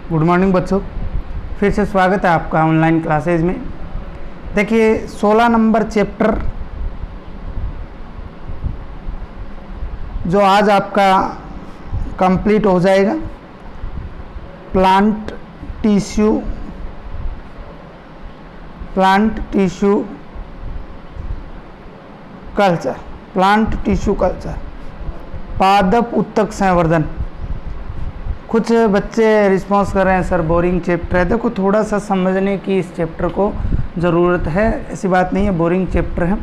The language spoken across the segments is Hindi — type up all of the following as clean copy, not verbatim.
गुड मॉर्निंग बच्चों, फिर से स्वागत है आपका ऑनलाइन क्लासेज में। देखिए 16 नंबर चैप्टर जो आज आपका कंप्लीट हो जाएगा, प्लांट टिश्यू कल्चर, पादप उत्तक संवर्धन। कुछ बच्चे रिस्पॉन्स कर रहे हैं सर बोरिंग चैप्टर है। देखो थोड़ा सा समझने की इस चैप्टर को ज़रूरत है, ऐसी बात नहीं है बोरिंग चैप्टर है,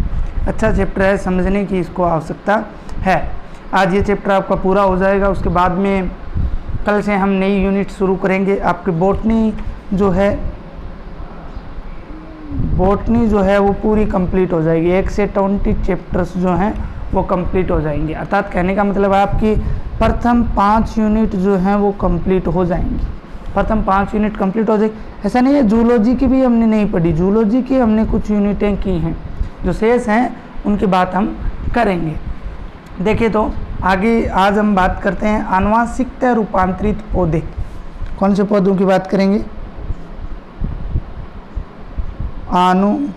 अच्छा चैप्टर है, समझने की इसको आवश्यकता है। आज ये चैप्टर आपका पूरा हो जाएगा, उसके बाद में कल से हम नई यूनिट शुरू करेंगे। आपकी बॉटनी जो है वो पूरी कंप्लीट हो जाएगी, 1 से 20 चैप्टर्स जो हैं वो कंप्लीट हो जाएंगे। अर्थात कहने का मतलब है आपकी प्रथम 5 यूनिट जो हैं वो कंप्लीट हो जाएंगी, प्रथम 5 यूनिट कंप्लीट हो जाएगी। ऐसा नहीं है जूलॉजी की भी हमने नहीं पढ़ी, जूलॉजी की हमने कुछ यूनिटें की हैं, जो शेष हैं उनकी बात हम करेंगे। देखिए तो आगे आज हम बात करते हैं आनुवांशिकता रूपांतरित पौधे। कौन से पौधों की बात करेंगे? आनुवांशिकता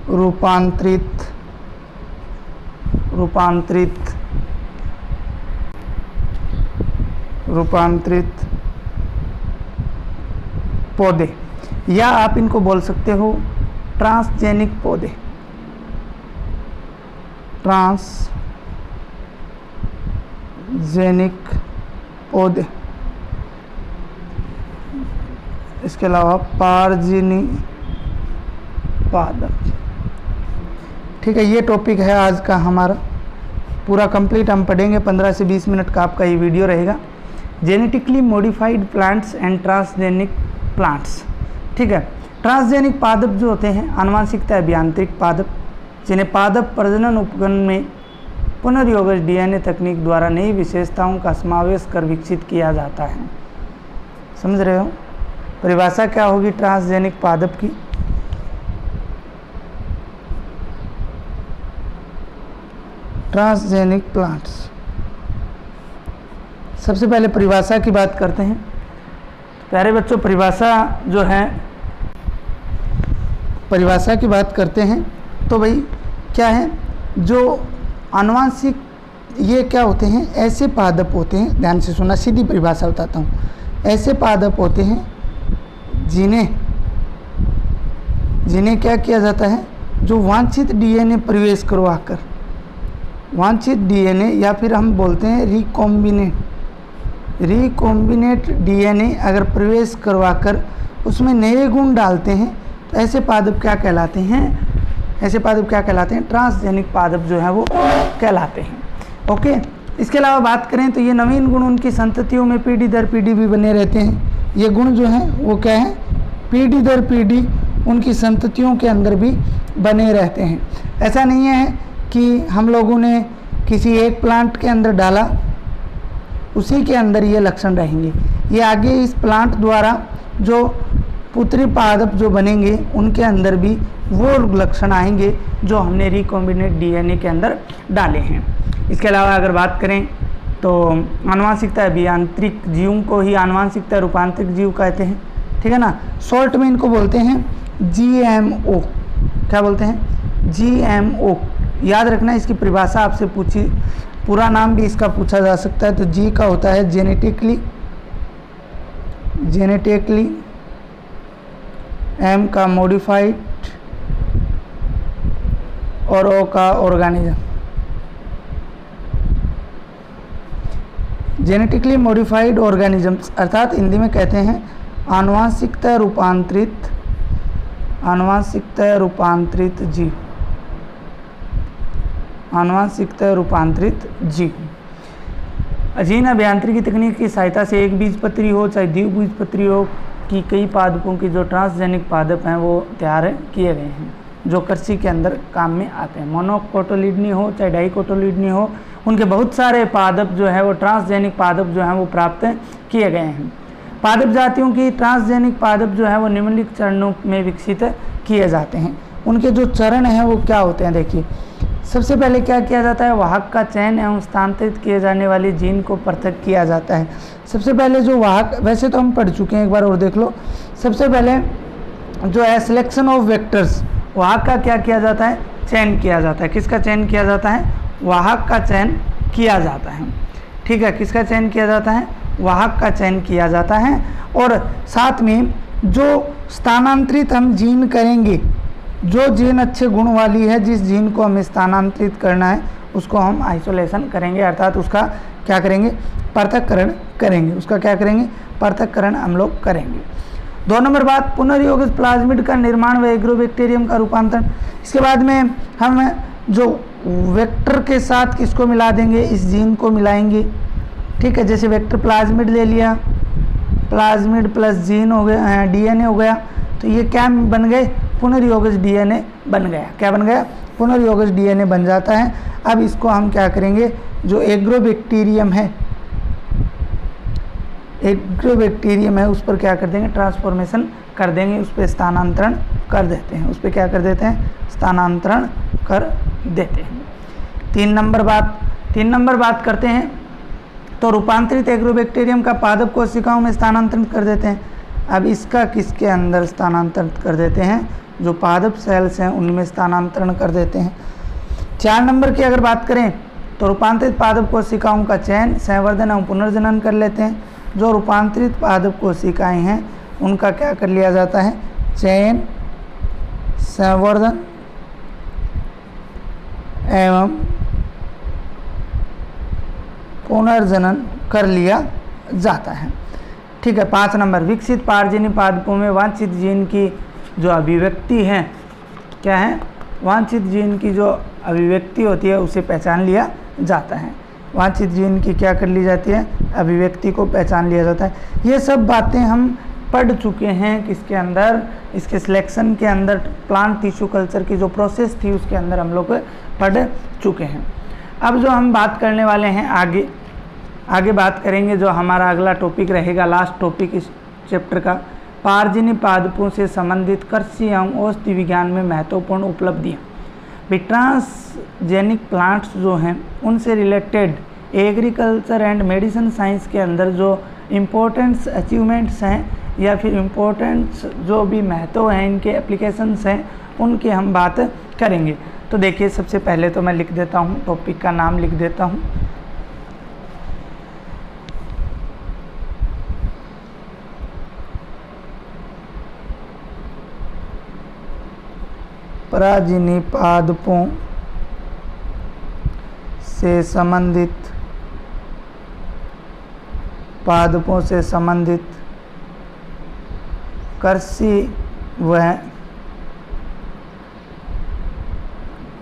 रूपांतरित पौधे, या आप इनको बोल सकते हो ट्रांसजेनिक पौधे। इसके अलावा पारजीनी पादप। ठीक है, ये टॉपिक है आज का हमारा पूरा कंप्लीट, हम पढ़ेंगे। 15 से 20 मिनट का आपका ये वीडियो रहेगा। Genetically modified plants and transgenic plants. ठीक है, ट्रांसजेनिक पादप जो होते हैं आनुवांशिकता अभियांत्रिक पादप, जिन्हें पादप प्रजनन उपकरण में पुनर्योगज डीएनए तकनीक द्वारा नई विशेषताओं का समावेश कर विकसित किया जाता है। समझ रहे हो? परिभाषा क्या होगी ट्रांसजेनिक पादप की? Transgenic plants. सबसे पहले परिभाषा की बात करते हैं। प्यारे बच्चों, परिभाषा की बात करते हैं तो भाई क्या है, जो आनुवांशिक ये क्या होते हैं? ऐसे पादप होते हैं, ध्यान से सुना, सीधी परिभाषा बताता हूँ। ऐसे पादप होते हैं जिन्हें क्या किया जाता है? जो वांछित डीएनए प्रवेश करवाकर, वांछित डीएनए या फिर हम बोलते हैं रिकॉम्बिनेट डीएनए अगर प्रवेश करवाकर उसमें नए गुण डालते हैं तो ऐसे पादप क्या कहलाते हैं? ट्रांसजेनिक पादप जो है वो कहलाते हैं। ओके, इसके अलावा बात करें तो ये नवीन गुण उनकी संततियों में पीढ़ी दर पीढ़ी भी बने रहते हैं। ये गुण जो हैं वो क्या है? पीढ़ी दर पीढ़ी उनकी संततियों के अंदर भी बने रहते हैं। ऐसा नहीं है कि हम लोगों ने किसी एक प्लांट के अंदर डाला उसी के अंदर ये लक्षण रहेंगे। ये आगे इस प्लांट द्वारा जो पुत्री पादप जो बनेंगे उनके अंदर भी वो लक्षण आएंगे जो हमने रिकॉम्बिनेट डीएनए के अंदर डाले हैं। इसके अलावा अगर बात करें तो आनुवांशिकता अभियांत्रिक जीवों को ही आनुवांशिकता रूपांतरिक जीव कहते हैं। ठीक है ना, शॉर्ट में इनको बोलते हैं जीएमओ। क्या बोलते हैं? जीएमओ। याद रखना, इसकी परिभाषा आपसे पूछी, पूरा नाम भी इसका पूछा जा सकता है। तो जी का होता है जेनेटिकली, एम का मॉडिफाइड और ओ का ऑर्गेनिज्म। जेनेटिकली मॉडिफाइड ऑर्गेनिजम्स अर्थात हिंदी में कहते हैं आनुवांशिकता रूपांतरित जीव। अजीन अभियांत्रिकी तकनीक की सहायता से एक बीजपत्री हो चाहे द्विबीजपत्री हो कि कई पादपों की जो ट्रांसजेनिक पादप हैं वो तैयार किए गए हैं, जो कृषि के अंदर काम में आते हैं। मोनोकोटिलिडनी हो चाहे डाइकोटिलिडनी हो, उनके बहुत सारे पादप जो है वो ट्रांसजेनिक पादप जो हैं वो प्राप्त किए गए हैं। पादप जातियों की ट्रांसजेनिक पादप जो है वो निम्नलिखित चरणों में विकसित किए जाते हैं। उनके जो चरण हैं वो क्या होते हैं? देखिए, सबसे पहले क्या किया जाता है, वाहक का चयन एवं स्थानांतरित किए जाने वाले जीन को पृथक किया जाता है। सबसे पहले जो वाहक, वैसे तो हम पढ़ चुके हैं, एक बार और देख लो। सबसे पहले जो है सिलेक्शन ऑफ वेक्टर्स, वाहक का क्या किया जाता है, चयन किया जाता है। किसका चयन किया जाता है, वाहक का चयन किया जाता है। ठीक है, किसका चयन किया जाता है, वाहक का चयन किया जाता है। और साथ में जो स्थानांतरित हम जीन करेंगे, जो जीन अच्छे गुण वाली है, जिस जीन को हमें स्थानांतरित करना है उसको हम आइसोलेशन करेंगे, अर्थात उसका क्या करेंगे, पृथक्करण करेंगे। उसका क्या करेंगे, पृथक्करण हम लोग करेंगे। 2 नंबर बात, पुनर्योजित प्लाज्मिड का निर्माण व एग्रोबैक्टीरियम का रूपांतरण। इसके बाद में हम जो वेक्टर के साथ किसको मिला देंगे, इस जीन को मिलाएंगे। ठीक है, जैसे वेक्टर प्लाज्मिड ले लिया, प्लाज्मिड प्लस जीन हो गया, डीएनए हो गया, तो ये क्या बन गए, पुनर्योजित डीएनए बन गया। क्या बन गया, पुनर्योजित डीएनए बन जाता है। अब इसको हम क्या करेंगे, जो एग्रोबैक्टीरियम है, एग्रोबैक्टीरियम है, उस पर क्या कर देंगे, ट्रांसफॉर्मेशन कर देंगे, उस पर स्थानांतरण कर देते हैं, उस पर क्या कर देते हैं, स्थानांतरण कर देते हैं। 3 नंबर बात करते हैं, तो रूपांतरित एग्रोबैक्टीरियम का पादप कोशिकाओं में स्थानांतरित कर देते हैं। अब इसका किसके अंदर स्थानांतरित कर देते हैं, जो पादप सेल्स हैं उनमें स्थानांतरण कर देते हैं। 4 नंबर की अगर बात करें, तो रूपांतरित पादप कोशिकाओं का चयन, संवर्धन एवं पुनर्जनन कर लेते हैं। जो रूपांतरित पादप कोशिकाएं हैं उनका क्या कर लिया जाता है, चयन, संवर्धन एवं पुनर्जनन कर लिया जाता है। ठीक है, 5 नंबर, विकसित पारजीनी पादपों में वांछित जीन की जो अभिव्यक्ति है, क्या है, वांछित जीन की जो अभिव्यक्ति होती है उसे पहचान लिया जाता है। वांछित जीन की क्या कर ली जाती है, अभिव्यक्ति को पहचान लिया जाता है। ये सब बातें हम पढ़ चुके हैं किसके अंदर, इसके सिलेक्शन के अंदर, प्लांट टिश्यू कल्चर की जो प्रोसेस थी उसके अंदर हम लोग पढ़ चुके हैं। अब जो हम बात करने वाले हैं आगे बात करेंगे, जो हमारा अगला टॉपिक रहेगा, लास्ट टॉपिक इस चैप्टर का, पारजीनी पादपों से संबंधित कृषि एवं औषधि विज्ञान में महत्वपूर्ण उपलब्धियाँ। ट्रांसजेनिक प्लांट्स जो हैं उनसे related agriculture and medicine science के अंदर जो इम्पोर्टेंट्स अचीवमेंट्स हैं या फिर इम्पोर्टेंट्स जो भी महत्व हैं, इनके एप्लीकेशंस हैं, उनकी हम बात करेंगे। तो देखिए, सबसे पहले तो मैं लिख देता हूँ, टॉपिक का नाम लिख देता हूँ, पराजीनी पादपों से संबंधित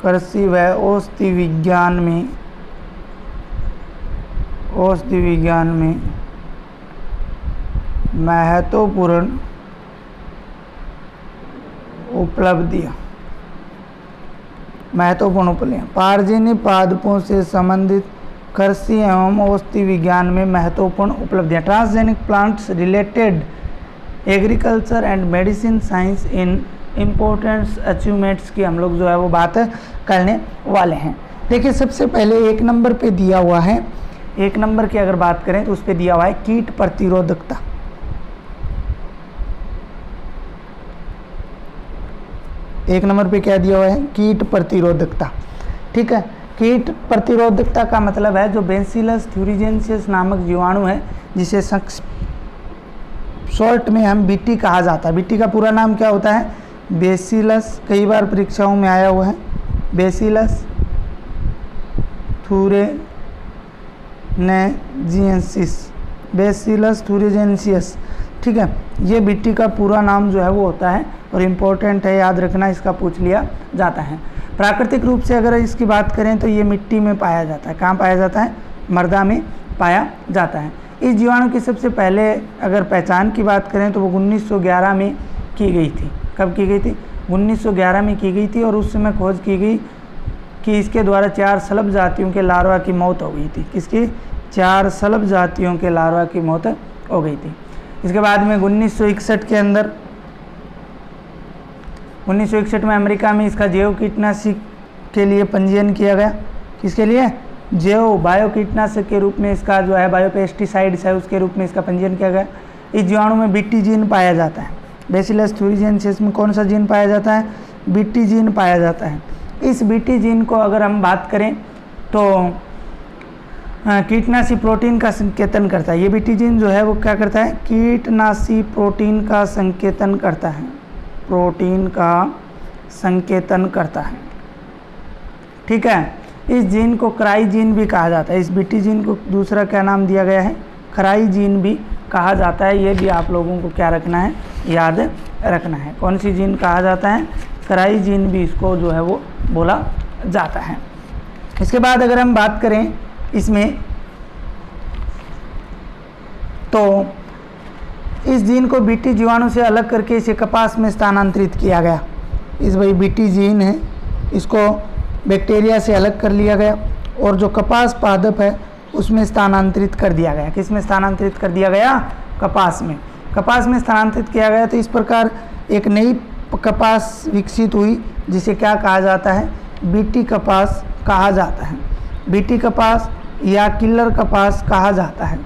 कृषि व औषधि विज्ञान में महत्वपूर्ण उपलब्धियाँ। पारजीनी पादपों से संबंधित कृषि एवं औषधि विज्ञान में महत्वपूर्ण उपलब्धियाँ। Transgenic plants related agriculture and medicine science in importance achievements की हम लोग जो है वो बात करने वाले हैं। देखिए, सबसे पहले 1 नंबर पे दिया हुआ है, 1 नंबर की अगर बात करें तो उस पर दिया हुआ है कीट प्रतिरोधकता। एक नंबर पे क्या दिया हुआ है, कीट प्रतिरोधकता। ठीक है, कीट प्रतिरोधकता का मतलब है जो बेसिलस थ्यूरिजेंसियस नामक जीवाणु है, जिसे शॉर्ट में हम बीटी कहा जाता है। बीटी का पूरा नाम क्या होता है, बेसिलस, कई बार परीक्षाओं में आया हुआ है, बेसिलस थ्यूरिजेंसियस, बेसिलस थ्यूरिजेंसियस। ठीक है, ये बीटी का पूरा नाम जो है वो होता है और इम्पोर्टेंट है, याद रखना, इसका पूछ लिया जाता है। प्राकृतिक रूप से अगर इसकी बात करें तो ये मिट्टी में पाया जाता है। कहाँ पाया जाता है, मृदा में पाया जाता है। इस जीवाणु की सबसे पहले अगर पहचान की बात करें तो वो 1911 में की गई थी। कब की गई थी, 1911 में की गई थी, और उस समय खोज की गई कि इसके द्वारा 4 सलभ जातियों के लार्वा की मौत हो गई थी। किसकी, 4 सलभ जातियों के लार्वा की मौत हो गई थी। इसके बाद में 1961 के अंदर, 1961 में अमेरिका में इसका जैव कीटनाशी के लिए पंजीयन किया गया। किसके लिए? जैव बायो कीटनाशक के रूप में इसका जो है बायोपेस्टिसाइड्स है उसके रूप में इसका पंजीयन किया गया। इस जीवाणु में बीटी जीन पाया जाता है। बैसिलस थ्यूरिजिएंसिस में कौन सा जीन पाया जाता है? बीटी जीन पाया जाता है। इस बीटी जीन को अगर हम बात करें तो कीटनाशी प्रोटीन का संकेतन करता है। ये बीटी जीन जो है वो क्या करता है? कीटनाशी प्रोटीन का संकेतन करता है, प्रोटीन का संकेतन करता है। ठीक है, इस जीन को क्राई जीन भी कहा जाता है। इस बीटी जीन को दूसरा क्या नाम दिया गया है? क्राई जीन भी कहा जाता है। ये भी आप लोगों को क्या रखना है? याद रखना है। कौन सी जीन कहा जाता है? क्राई जीन भी इसको जो है वो बोला जाता है। इसके बाद अगर हम बात करें इसमें तो इस जीन को बीटी जीवाणु से अलग करके इसे कपास में स्थानांतरित किया गया। इस भाई बीटी जीन है, इसको बैक्टीरिया से अलग कर लिया गया और जो कपास पादप है उसमें स्थानांतरित कर दिया गया। किस में स्थानांतरित कर दिया गया? कपास में। कपास में स्थानांतरित किया गया तो इस प्रकार एक नई कपास विकसित हुई जिसे क्या कहा जाता है? बीटी कपास कहा जाता है। बीटी कपास या किलर कपास कहा जाता है,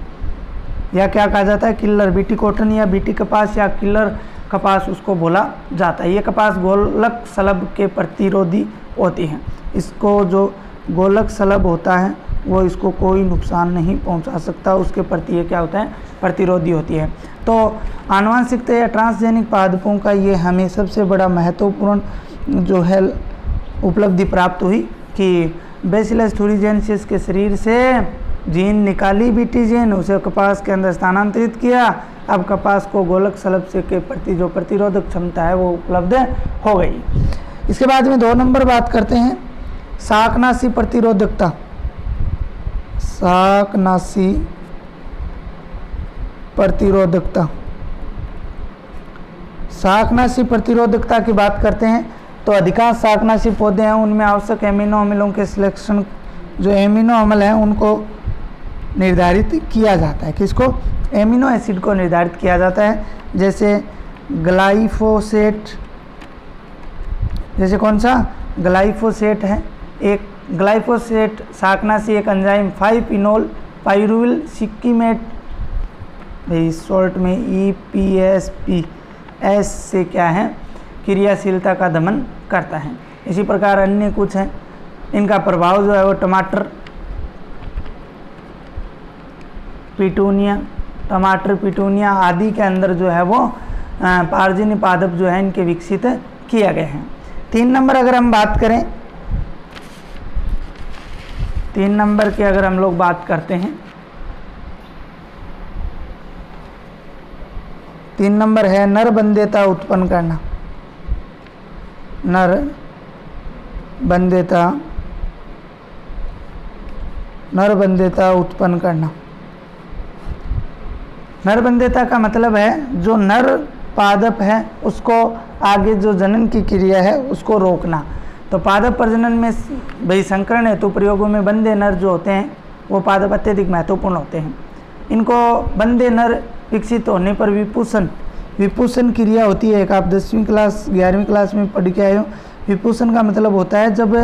या क्या कहा जाता है? किलर। बीटी कॉटन या बीटी कपास या किलर कपास उसको बोला जाता है। ये कपास गोलक सलभ के प्रतिरोधी होती हैं। इसको जो गोलक सलभ होता है वो इसको कोई नुकसान नहीं पहुंचा सकता, उसके प्रति ये क्या होता है? प्रतिरोधी होती है। तो आनुवंशिकता या ट्रांसजेनिक पादपों का ये हमें सबसे बड़ा महत्वपूर्ण जो है उपलब्धि प्राप्त हुई कि बैसिलस थ्यूरिजिएंसिस के शरीर से जीन निकाली बीटी जीन, उसे कपास के अंदर स्थानांतरित किया। अब कपास को गोलक सलभ से के प्रति जो प्रतिरोधक क्षमता है वो उपलब्ध हो गई। इसके बाद में 2 नंबर बात करते हैं शाकनाशी प्रतिरोधकता। शाकनाशी प्रतिरोधकता। शाकनाशी प्रतिरोधकता की बात करते हैं तो अधिकांश शाकनाशी पौधे हैं उनमें आवश्यक एमिनो अम्लों के सिलेक्शन, जो एमिनो अम्ल हैं उनको निर्धारित किया जाता है। किसको? एमिनो एसिड को निर्धारित किया जाता है। जैसे ग्लाइफोसेट, जैसे कौन सा? ग्लाइफोसेट है। एक ग्लाइफोसेट शाकनाशी एक एंजाइम 5-इनोल पाइरुविल सिक्कीमेट भाई सॉल्ट में EPSPS से क्या है? क्रियाशीलता का दमन करता है। इसी प्रकार अन्य कुछ हैं, इनका प्रभाव जो है वो टमाटर, पिटूनिया आदि के अंदर जो है वो पार्जन्य पादप जो है इनके विकसित किए गए हैं। 3 नंबर अगर हम बात करें, 3 नंबर की अगर हम लोग बात करते हैं, 3 नंबर है नरबंधेता उत्पन्न करना। नरबंधेता उत्पन्न करना। नरबंधेता का मतलब है जो नर पादप है उसको आगे जो जनन की क्रिया है उसको रोकना। तो पादप प्रजनन में भाई संकरण हेतु प्रयोगों में बंधे नर जो होते हैं वो पादप अत्यधिक महत्वपूर्ण होते हैं। इनको बंधे नर विकसित होने पर विपुषण क्रिया होती है। एक आप 10वीं क्लास 11वीं क्लास में पढ़ के आए हो। विपुषण का मतलब होता है जब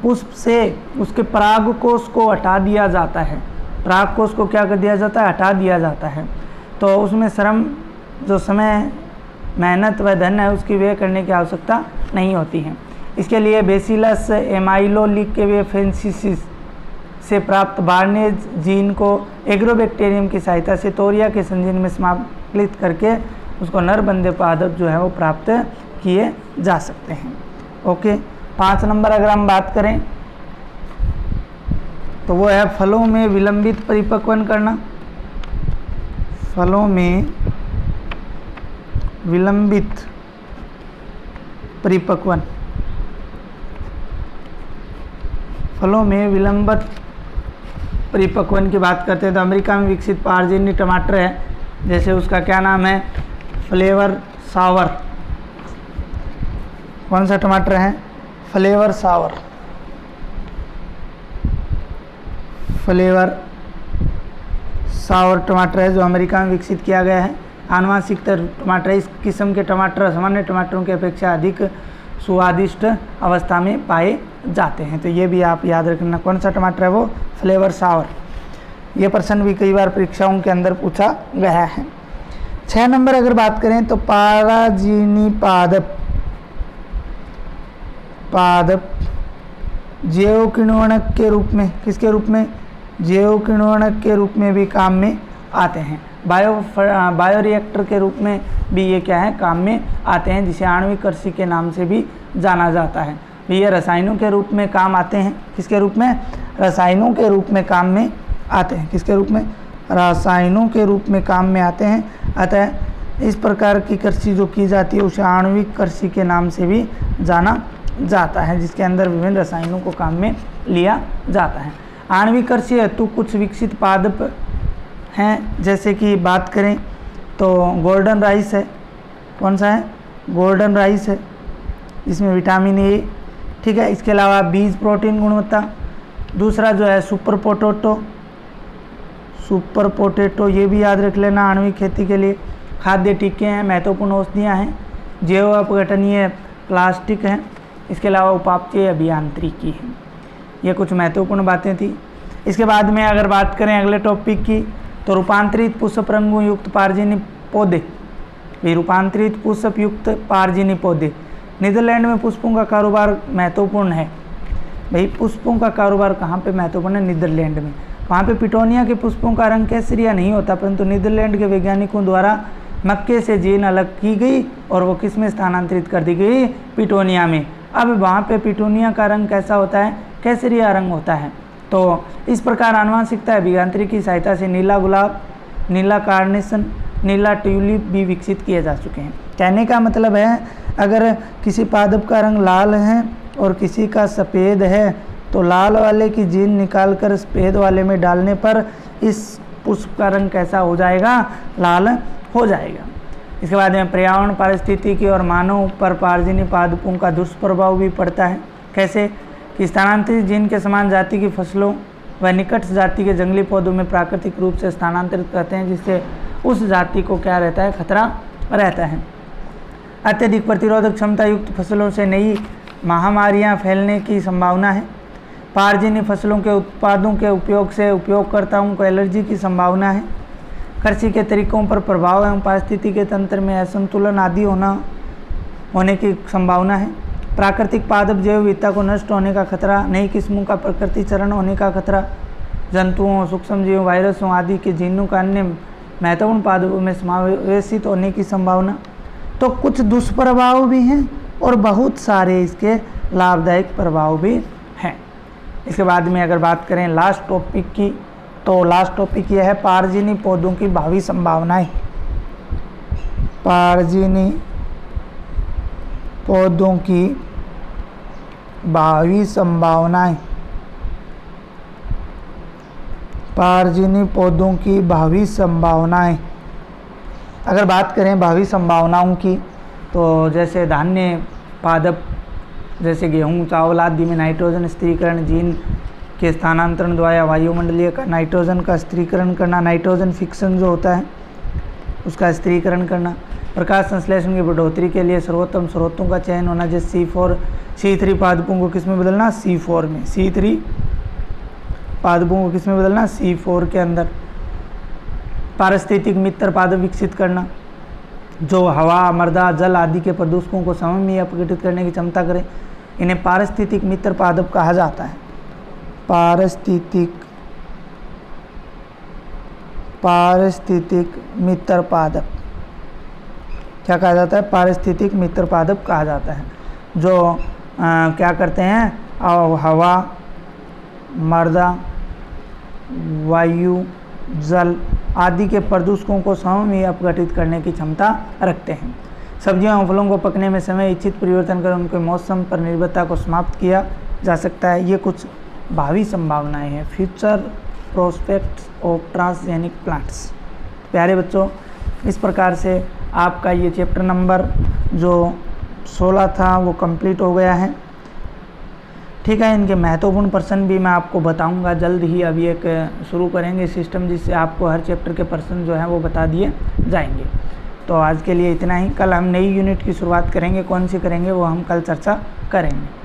पुष्प से उसके परागकोश को हटा दिया जाता है। परागकोश को क्या कर दिया जाता है? हटा दिया जाता है। तो उसमें श्रम, जो समय, मेहनत व धन है उसकी व्यय करने की आवश्यकता नहीं होती है। इसके लिए बेसिलस एमाइलोलिकेफेंसिस से प्राप्त बार्नेज जीन को एग्रोबैक्टीरियम की सहायता से तोरिया के संजीन में समाकलित करके उसको नरबंधे पादप जो है वो प्राप्त किए जा सकते हैं। ओके, 5 नंबर अगर हम बात करें तो वो है फलों में विलंबित परिपक्वन करना। फलों में विलंबित परिपक्वन। फलों में विलंबित परिपक्वन की बात करते हैं तो अमेरिका में विकसित पार्जन्य टमाटर है, जैसे उसका क्या नाम है? Flavr Savr. कौन सा टमाटर है? Flavr Savr. फ्लेवर सावर टमाटर है जो अमेरिका में विकसित किया गया है। आनुवंशिक टमाटर, इस किस्म के टमाटर सामान्य टमाटरों की अपेक्षा अधिक स्वादिष्ट अवस्था में पाए जाते हैं। तो ये भी आप याद रखना। कौन सा टमाटर है वो? Flavr Savr. ये प्रश्न भी कई बार परीक्षाओं के अंदर पूछा गया है। 6 नंबर अगर बात करें तो पाराजीनी पादप जैव किण्वनक के रूप में, किसके रूप में? जैव किण्वनक के रूप में भी काम में आते हैं। बायो रिएक्टर के रूप में भी ये क्या है? काम में आते हैं, जिसे आणविक कृषि के नाम से भी जाना जाता है। ये रसायनों के रूप में काम आते हैं। किसके रूप में? रसायनों के रूप में काम में आते हैं। किसके रूप में? रसायनों के रूप में काम में आते हैं। अतः इस प्रकार की कृषि जो की जाती है उसे आणविक कृषि के नाम से भी जाना जाता है, जिसके अंदर विभिन्न रसायनों को काम में लिया जाता है। आणविक कृषि हेतु कुछ विकसित पादप हैं, जैसे कि बात करें तो गोल्डन राइस है। कौन सा है? गोल्डन राइस है, जिसमें विटामिन ए, ठीक है। इसके अलावा बीज प्रोटीन गुणवत्ता। दूसरा जो है सुपर पोटैटो, ये भी याद रख लेना आणविक खेती के लिए। खाद्य टीके हैं, महत्वपूर्ण औषधियाँ हैं, जैव अपघटनीय प्लास्टिक हैं। इसके अलावा उपापचय अभियांत्रिकी है। ये कुछ महत्वपूर्ण बातें थी। इसके बाद में अगर बात करें अगले टॉपिक की, तो रूपांतरित पुष्प रंगों युक्त पारजीनी पौधे। रूपांतरित पुष्प युक्त पारजीनी पौधे। नीदरलैंड में पुष्पों का कारोबार महत्वपूर्ण है। भाई पुष्पों का कारोबार कहाँ पे महत्वपूर्ण है? नीदरलैंड में। वहाँ पे पिटोनिया के पुष्पों का रंग केसरिया नहीं होता, परंतु नीदरलैंड के वैज्ञानिकों द्वारा मक्के से जीन अलग की गई और वो किस में स्थानांतरित कर दी गई? पिटोनिया में। अब वहाँ पे पिटोनिया का रंग कैसा होता है? केसरिया रंग होता है। तो इस प्रकार आनुवंशिकता अभियांत्रिकी की सहायता से नीला गुलाब, नीला कार्नेशन, नीला ट्यूलिप भी विकसित किए जा चुके हैं। कहने का मतलब है, अगर किसी पादप का रंग लाल है और किसी का सफ़ेद है, तो लाल वाले की जीन निकालकर सफ़ेद वाले में डालने पर इस पुष्प का रंग कैसा हो जाएगा? लाल हो जाएगा। इसके बाद में पर्यावरण, पारिस्थितिकी और मानव पर पारजीनी पादपों का दुष्प्रभाव भी पड़ता है। कैसे? कि स्थानांतरित जीन के समान जाति की फसलों व निकट जाति के जंगली पौधों में प्राकृतिक रूप से स्थानांतरित करते हैं, जिससे उस जाति को क्या रहता है? खतरा रहता है। अत्यधिक प्रतिरोधक क्षमता युक्त फसलों से नई महामारियां फैलने की संभावना है। पारजीनी फसलों के उत्पादों के उपयोग से उपयोगकर्ताओं को एलर्जी की संभावना है। कृषि के तरीकों पर प्रभाव एवं पारिस्थितिकी तंत्र में असंतुलन आदि होने की संभावना है। प्राकृतिक पादप जैव विविधता को नष्ट होने का खतरा, नई किस्मों का प्रकृतिचरण होने का खतरा, जंतुओं, सूक्ष्मजीवों, वायरसों आदि के जीनों का अन्य महत्वपूर्ण पादपों में समावेशित होने की संभावना। तो कुछ दुष्प्रभाव भी हैं और बहुत सारे इसके लाभदायक प्रभाव भी हैं। इसके बाद में अगर बात करें लास्ट टॉपिक की, तो लास्ट टॉपिक यह है पारजीनी पौधों की भावी संभावनाएं। पारजीनी पौधों की भावी संभावनाएं। पारजीनी पौधों की भावी संभावनाएं। अगर बात करें भावी संभावनाओं की, तो जैसे धान्य पादप जैसे गेहूं, चावल आदि में नाइट्रोजन स्थिरीकरण जीन के स्थानांतरण द्वारा वायुमंडलीय का नाइट्रोजन का स्थिरीकरण करना, नाइट्रोजन फिक्सन जो होता है उसका स्थिरीकरण करना। प्रकाश संश्लेषण की बढ़ोतरी के लिए सर्वोत्तम स्रोतों का चयन होना, जैसे C3 पादपों को किस में बदलना? C4 में। C3 पादपों को किस में बदलना? C4 के अंदर। पारिस्थितिक मित्र पादप विकसित करना, जो हवा, मृदा, जल आदि के प्रदूषकों को समय में अपघटित करने की क्षमता करें, इन्हें पारिस्थितिक मित्र पादप कहा जाता है। पारिस्थितिक मित्र पादप क्या कहा जाता है? पारिस्थितिक मित्र पादप कहा जाता है, जो क्या करते हैं? हवा, मृदा, वायु, जल आदि के प्रदूषकों को समय में अपघटित करने की क्षमता रखते हैं। सब्जियों और फलों को पकने में समय इच्छित परिवर्तन कर उनके मौसम पर निर्भरता को समाप्त किया जा सकता है। ये कुछ भावी संभावनाएं हैं, future prospects of transgenic plants. प्यारे बच्चों, इस प्रकार से आपका ये चैप्टर नंबर जो 16 था वो कंप्लीट हो गया है। ठीक है, इनके महत्वपूर्ण प्रश्न भी मैं आपको बताऊंगा जल्द ही। अभी एक शुरू करेंगे सिस्टम जिससे आपको हर चैप्टर के प्रश्न जो हैं वो बता दिए जाएंगे। तो आज के लिए इतना ही। कल हम नई यूनिट की शुरुआत करेंगे, कौन सी करेंगे वो हम कल चर्चा करेंगे।